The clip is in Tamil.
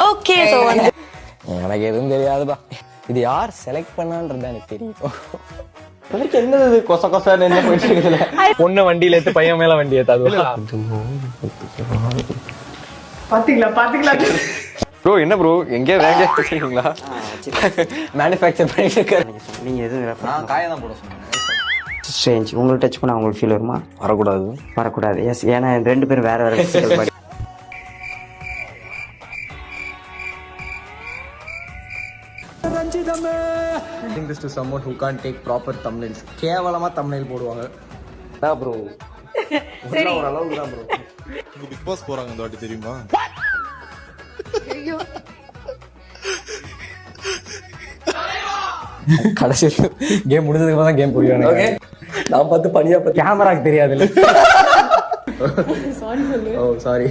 ஓகே சோ வந்து எனக்கு எதுவும் தெரியாதுப்பா. இது யார் செலக்ட் பண்ணான்றது எனக்கு தெரியும். எனக்கு என்னது கொச கொசன்னு என்ன போயிட்டு இருக்குதுல. பொண்ணு வண்டியில ஏத்து பையன் மேல வண்டி ஏத்தாது. பாத்தீங்களா ப்ரோ என்ன ப்ரோ எங்கேயா வேக வச்சிருக்கீங்களா? மேனுஃபேக்சர் பண்ணிட்டு இருக்காரு. நீங்க எதுவும் காயை தான் போட சொன்னேன். ஸ்ட்ரேஞ்ச். உங்களுக்கு டச் பண்ண உங்களுக்கு ஃபீல் வருமா? வரக்கூடாது. எஸ், ஏன்னா 2 பேரும் வேற வேற physical body. Saying this to someone who can't take proper thumbnails. கேவலமா thumbnail போடுவாங்க. ப்ரோ சரி ஒரு அளவுக்கு தான் ப்ரோ. பிக் பாஸ் போறாங்க இந்த வாட்டி தெரியுமா? கடைசி கேம் முடிஞ்சதுக்கு அப்புறம் தான் கேம் புரியும் எனக்கு. நான் பார்த்து பனியா பார்த்து கேமராக்கு தெரியாதுல்ல. ஓ சாரி.